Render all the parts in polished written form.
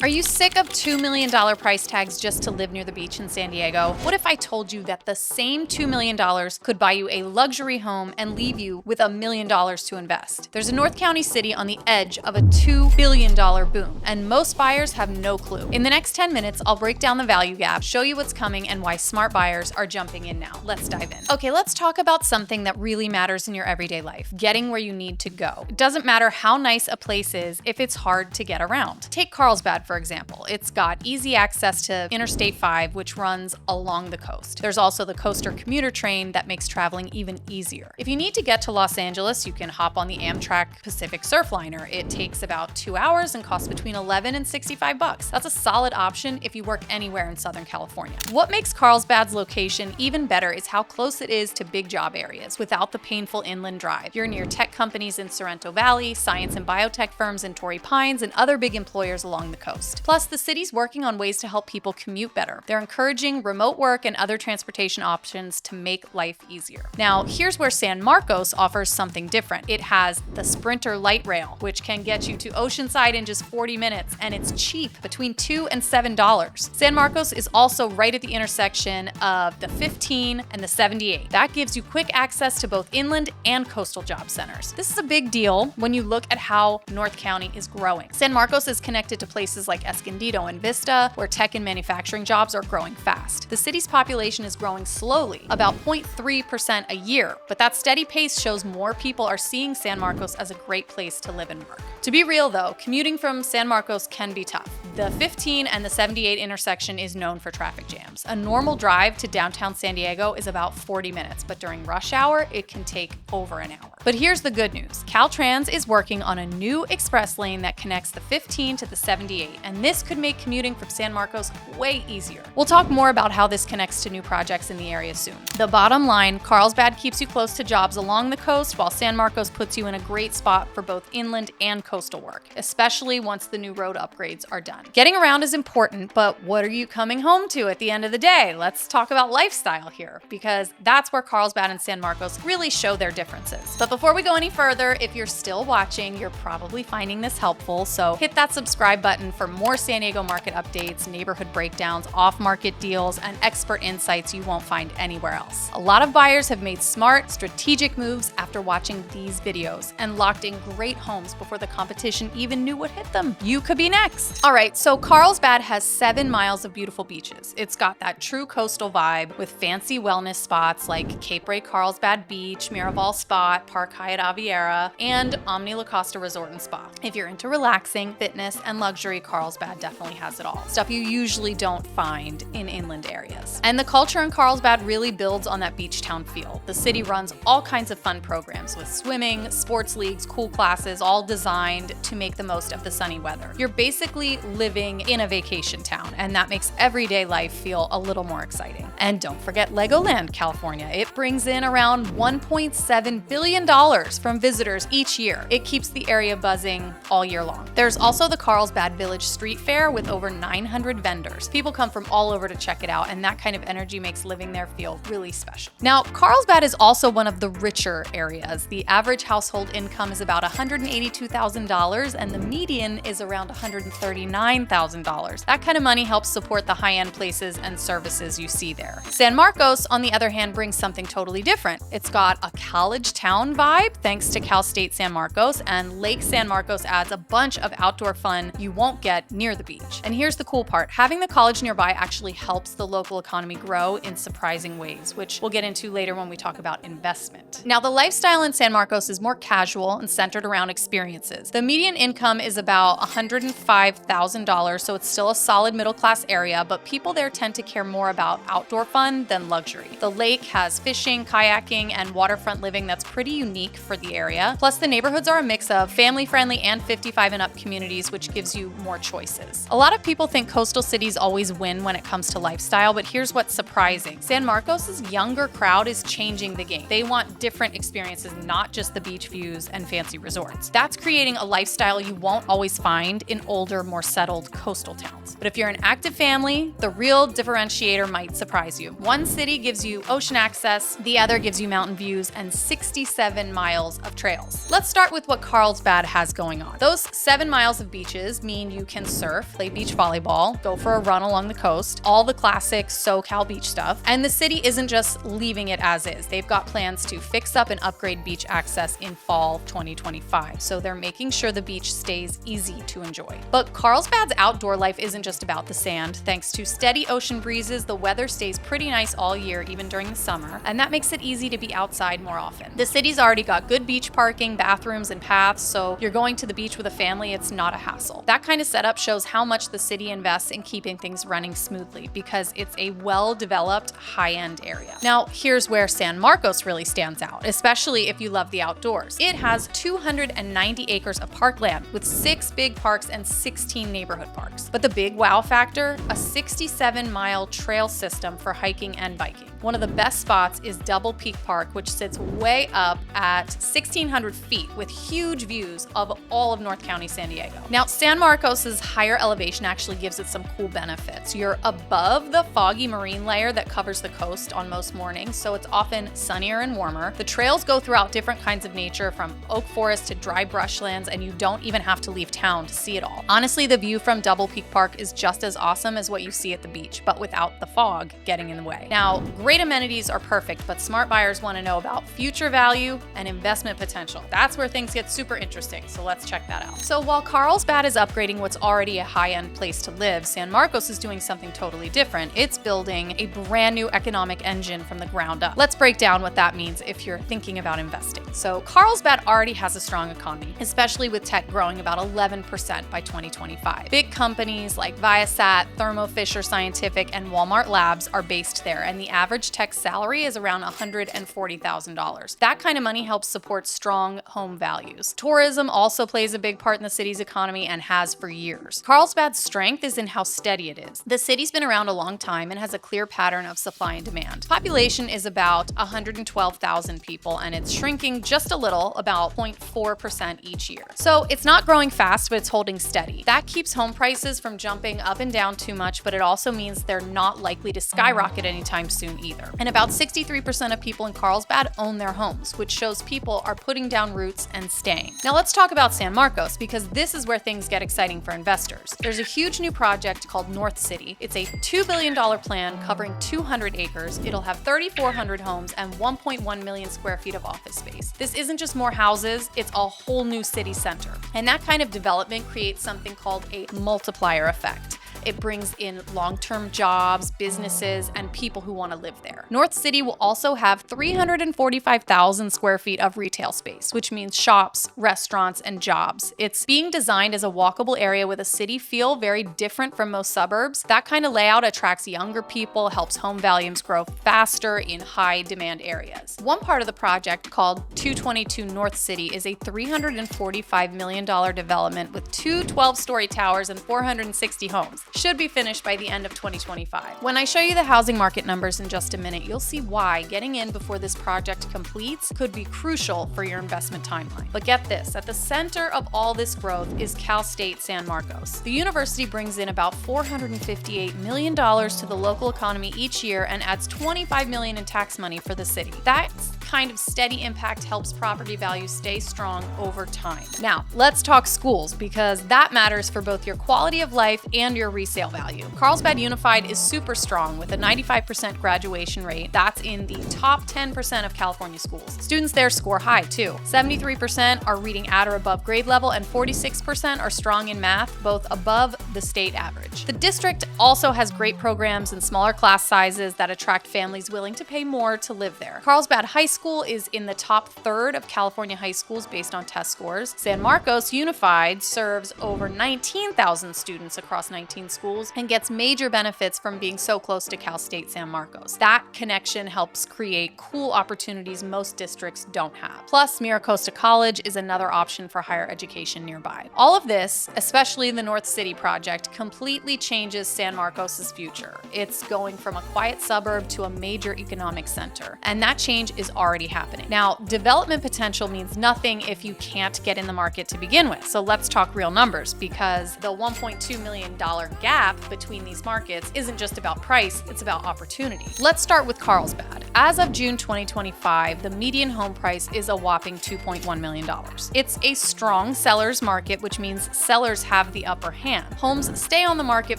Are you sick of $2 million price tags just to live near the beach in San Diego? What if I told you that the same $2 million could buy you a luxury home and leave you with $1 million to invest? There's a North County city on the edge of a $2 billion boom, and most buyers have no clue. In the next 10 minutes, I'll break down the value gap, show you what's coming, and why smart buyers are jumping in now. Let's dive in. Okay, let's talk about something that really matters in your everyday life: getting where you need to go. It doesn't matter how nice a place is if it's hard to get around. Take Carlsbad, for example. It's got easy access to Interstate 5, which runs along the coast. There's also the coaster commuter train that makes traveling even easier. If you need to get to Los Angeles, you can hop on the Amtrak Pacific Surfliner. It takes about 2 hours and costs between $11 and $65. That's a solid option if you work anywhere in Southern California. What makes Carlsbad's location even better is how close it is to big job areas without the painful inland drive. You're near tech companies in Sorrento Valley, science and biotech firms in Torrey Pines, and other big employers along the coast. Plus, the city's working on ways to help people commute better. They're encouraging remote work and other transportation options to make life easier. Now, here's where San Marcos offers something different. It has the Sprinter Light Rail, which can get you to Oceanside in just 40 minutes, and it's cheap, between $2 and $7. San Marcos is also right at the intersection of the 15 and the 78. That gives you quick access to both inland and coastal job centers. This is a big deal when you look at how North County is growing. San Marcos is connected to places like Escondido and Vista, where tech and manufacturing jobs are growing fast. The city's population is growing slowly, about 0.3% a year, but that steady pace shows more people are seeing San Marcos as a great place to live and work. To be real though, commuting from San Marcos can be tough. The 15 and the 78 intersection is known for traffic jams. A normal drive to downtown San Diego is about 40 minutes, but during rush hour, it can take over an hour. But here's the good news. Caltrans is working on a new express lane that connects the 15 to the 78, and this could make commuting from San Marcos way easier. We'll talk more about how this connects to new projects in the area soon. The bottom line, Carlsbad keeps you close to jobs along the coast, while San Marcos puts you in a great spot for both inland and coastal work, especially once the new road upgrades are done. Getting around is important, but what are you coming home to at the end of the day? Let's talk about lifestyle here, because that's where Carlsbad and San Marcos really show their differences. But before we go any further, if you're still watching, you're probably finding this helpful, so hit that subscribe button for more San Diego market updates, neighborhood breakdowns, off-market deals, and expert insights you won't find anywhere else. A lot of buyers have made smart, strategic moves after watching these videos and locked in great homes before the competition even knew what hit them. You could be next. All right, so Carlsbad has 7 miles of beautiful beaches. It's got that true coastal vibe with fancy wellness spots like Cape Ray Carlsbad Beach, Miraval Spa, Park Hyatt Aviera, and Omni La Costa Resort and Spa. If you're into relaxing, fitness, and luxury, Carlsbad definitely has it all. Stuff you usually don't find in inland areas. And the culture in Carlsbad really builds on that beach town feel. The city runs all kinds of fun programs with swimming, sports leagues, cool classes, all designed to make the most of the sunny weather. You're basically living in a vacation town, and that makes everyday life feel a little more exciting. And don't forget Legoland, California. It brings in around $1.7 billion from visitors each year. It keeps the area buzzing all year long. There's also the Carlsbad Village Street Fair with over 900 vendors. People come from all over to check it out, and that kind of energy makes living there feel really special. Now, Carlsbad is also one of the richer areas. The average household income is about $182,000, and the median is around $139,000. That kind of money helps support the high-end places and services you see there. San Marcos, on the other hand, brings something totally different. It's got a college town vibe thanks to Cal State San Marcos, and Lake San Marcos adds a bunch of outdoor fun you won't get near the beach. And here's the cool part. Having the college nearby actually helps the local economy grow in surprising ways, which we'll get into later when we talk about investment. Now, the lifestyle in San Marcos is more casual and centered around experiences. The median income is about $105,000, so it's still a solid middle-class area, but people there tend to care more about outdoor fun than luxury. The lake has fishing, kayaking, and waterfront living that's pretty unique for the area. Plus, the neighborhoods are a mix of family-friendly and 55 and up communities, which gives you more choices. A lot of people think coastal cities always win when it comes to lifestyle, but here's what's surprising. San Marcos' younger crowd is changing the game. They want different experiences, not just the beach views and fancy resorts. That's creating a lifestyle you won't always find in older, more settled coastal towns. But if you're an active family, the real differentiator might surprise you. One city gives you ocean access, the other gives you mountain views and 67 miles of trails. Let's start with what Carlsbad has going on. Those 7 miles of beaches mean you can surf, play beach volleyball, go for a run along the coast, all the classic SoCal beach stuff. And the city isn't just leaving it as is. They've got plans to fix up and upgrade beach access in fall 2025. So they're making sure the beach stays easy to enjoy. But Carlsbad's outdoor life isn't just about the sand. Thanks to steady ocean breezes, the weather stays pretty nice all year, even during the summer, and that makes it easy to be outside more often. The city's already got good beach parking, bathrooms, and paths, so you're going to the beach with a family, it's not a hassle. That kind of setup shows how much the city invests in keeping things running smoothly because it's a well-developed, high-end area. Now, here's where San Marcos really stands out, especially if you love the outdoors. It has 290 acres of parkland with 6 big parks and 16 neighborhood parks. But the big wow factor, a 67-mile trail system for hiking and biking. One of the best spots is Double Peak Park, which sits way up at 1,600 feet with huge views of all of North County, San Diego. Now, San Marcos's higher elevation actually gives it some cool benefits. You're above the foggy marine layer that covers the coast on most mornings, so it's often sunnier and warmer. The trails go throughout different kinds of nature, from oak forest to dry brushlands, and you don't even have to leave town to see it all. Honestly, the view from Double Peak Park is just as awesome as what you see at the beach, but without the fog getting in the way. Now, great amenities are perfect, but smart buyers want to know about future value and investment potential. That's where things get super interesting, so let's check that out. So while Carlsbad is upgrading what's already a high-end place to live, San Marcos is doing something totally different. It's building a brand new economic engine from the ground up. Let's break down what that means if you're thinking about investing. So Carlsbad already has a strong economy, especially with tech growing about 11% by 2025. Big companies like Viasat, Thermo Fisher Scientific, and Walmart Labs are based there, and the average tech salary is around $140,000. That kind of money helps support strong home values. Tourism also plays a big part in the city's economy and has for years. Carlsbad's strength is in how steady it is. The city's been around a long time and has a clear pattern of supply and demand. Population is about 112,000 people, and it's shrinking just a little, about 0.4% each year. So it's not growing fast, but it's holding steady. That keeps home prices from jumping up and down too much, but it also means they're not likely to skyrocket anytime soon either. And about 63% of people in Carlsbad own their homes, which shows people are putting down roots and staying. Now let's talk about San Marcos, because this is where things get exciting for investors. There's a huge new project called North City. It's a $2 billion plan covering 200 acres. It'll have 3,400 homes and 1.1 million square feet of office space. This isn't just more houses, it's a whole new city center. And that kind of development creates something called a multiplier effect. It brings in long-term jobs, businesses, and people who want to live there. North City will also have 345,000 square feet of retail space, which means shops, restaurants, and jobs. It's being designed as a walkable area with a city feel very different from most suburbs. That kind of layout attracts younger people, helps home values grow faster in high-demand areas. One part of the project, called 222 North City, is a $345 million development with 2 12-story towers and 460 homes. Should be finished by the end of 2025. When I show you the housing market numbers in just a minute, you'll see why getting in before this project completes could be crucial for your investment timeline. But get this, at the center of all this growth is Cal State San Marcos. The university brings in about $458 million to the local economy each year and adds $25 million in tax money for the city. That kind of steady impact helps property values stay strong over time. Now, let's talk schools, because that matters for both your quality of life and your resale value. Carlsbad Unified is super strong with a 95% graduation rate. That's in the top 10% of California schools. Students there score high too. 73% are reading at or above grade level, and 46% are strong in math, both above the state average. The district also has great programs and smaller class sizes that attract families willing to pay more to live there. Carlsbad High School is in the top third of California high schools based on test scores. San Marcos Unified serves over 19,000 students across 19 schools and gets major benefits from being so close to Cal State San Marcos. That connection helps create cool opportunities most districts don't have. Plus, Miracosta College is another option for higher education nearby. All of this, especially the North City project, completely changes San Marcos' future. It's going from a quiet suburb to a major economic center, and that change is already already happening. Now, development potential means nothing if you can't get in the market to begin with. So let's talk real numbers, because the $1.2 million gap between these markets isn't just about price, it's about opportunity. Let's start with Carlsbad. As of June 2025, the median home price is a whopping $2.1 million. It's a strong seller's market, which means sellers have the upper hand. Homes stay on the market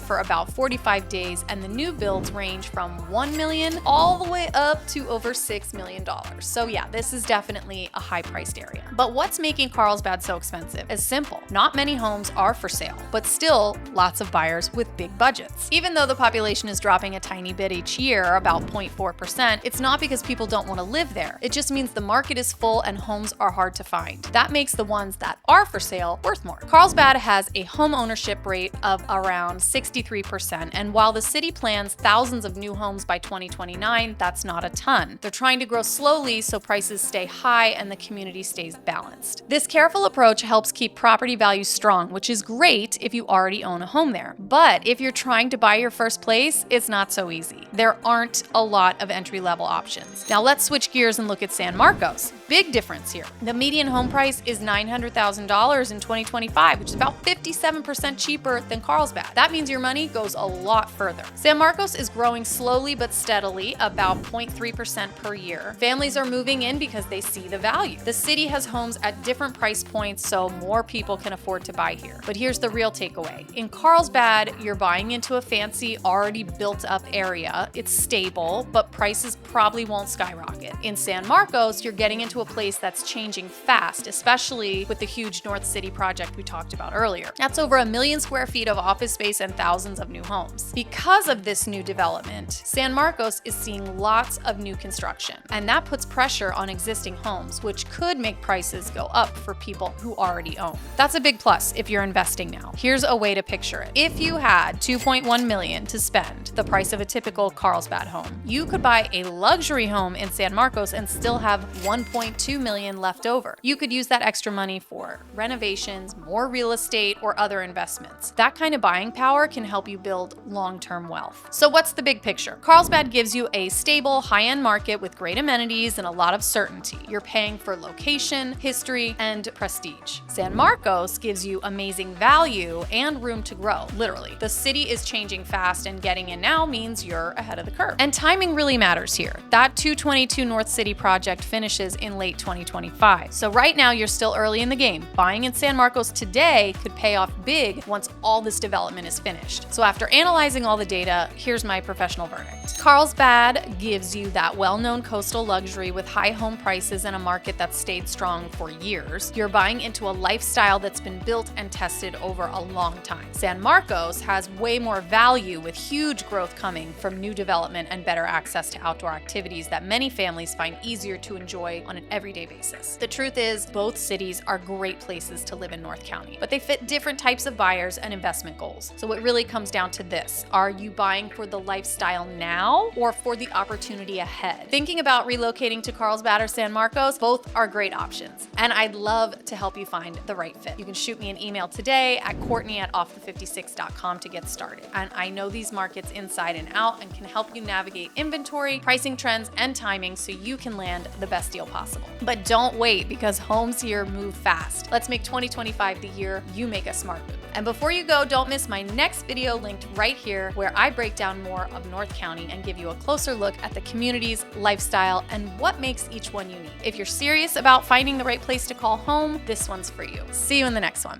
for about 45 days, and the new builds range from $1 million all the way up to over $6 million. So yeah, this is definitely a high-priced area. But what's making Carlsbad so expensive is simple. Not many homes are for sale, but still lots of buyers with big budgets. Even though the population is dropping a tiny bit each year, about 0.4%, it's not because people don't want to live there. It just means the market is full and homes are hard to find. That makes the ones that are for sale worth more. Carlsbad has a home ownership rate of around 63%, and while the city plans thousands of new homes by 2029, that's not a ton. They're trying to grow slowly so prices stay high and the community stays balanced. This careful approach helps keep property values strong, which is great if you already own a home there. But if you're trying to buy your first place, it's not so easy. There aren't a lot of entry-level options. Now let's switch gears and look at San Marcos. Big difference here. The median home price is $900,000 in 2025, which is about 57% cheaper than Carlsbad. That means your money goes a lot further. San Marcos is growing slowly but steadily, about 0.3% per year. Families are moving in because they see the value. The city has homes at different price points, so more people can afford to buy here. But here's the real takeaway. In Carlsbad, you're buying into a fancy, already built-up area. It's stable, but prices probably won't skyrocket. In San Marcos, you're getting into a place that's changing fast, especially with the huge North City project we talked about earlier. That's over 1 million square feet of office space and thousands of new homes. Because of this new development, San Marcos is seeing lots of new construction, and that puts pressure on existing homes, which could make prices go up for people who already own. That's a big plus if you're investing now. Here's a way to picture it. If you had $2.1 million to spend, the price of a typical Carlsbad home, you could buy a luxury home in San Marcos and still have $1.2 million left over. You could use that extra money for renovations, more real estate, or other investments. That kind of buying power can help you build long-term wealth. So what's the big picture? Carlsbad gives you a stable, high-end market with great amenities and a lot of certainty. You're paying for location, history, and prestige. San Marcos gives you amazing value and room to grow, literally. The city is changing fast, and getting in now means you're ahead of the curve. And timing really matters here. That 222 North City project finishes in late 2025. So right now you're still early in the game. Buying in San Marcos today could pay off big once all this development is finished. So after analyzing all the data, here's my professional verdict. Carlsbad gives you that well-known coastal luxury with high home prices and a market that's stayed strong for years. You're buying into a lifestyle that's been built and tested over a long time. San Marcos has way more value with huge growth coming from new development and better access to outdoor activities that many families find easier to enjoy on an everyday basis. The truth is, both cities are great places to live in North County, but they fit different types of buyers and investment goals. So it really comes down to this. Are you buying for the lifestyle now or for the opportunity ahead? Thinking about relocating to Carlsbad or San Marcos, both are great options, and I'd love to help you find the right fit. You can shoot me an email today at Courtney@off56.com to get started. And I know these markets inside and out and can help you navigate inventory, pricing trends, and timing so you can land the best deal possible. But don't wait, because homes here move fast. Let's make 2025 the year you make a smart move. And before you go, don't miss my next video linked right here, where I break down more of North County and give you a closer look at the communities, lifestyle, and what makes each one unique. If you're serious about finding the right place to call home, this one's for you. See you in the next one.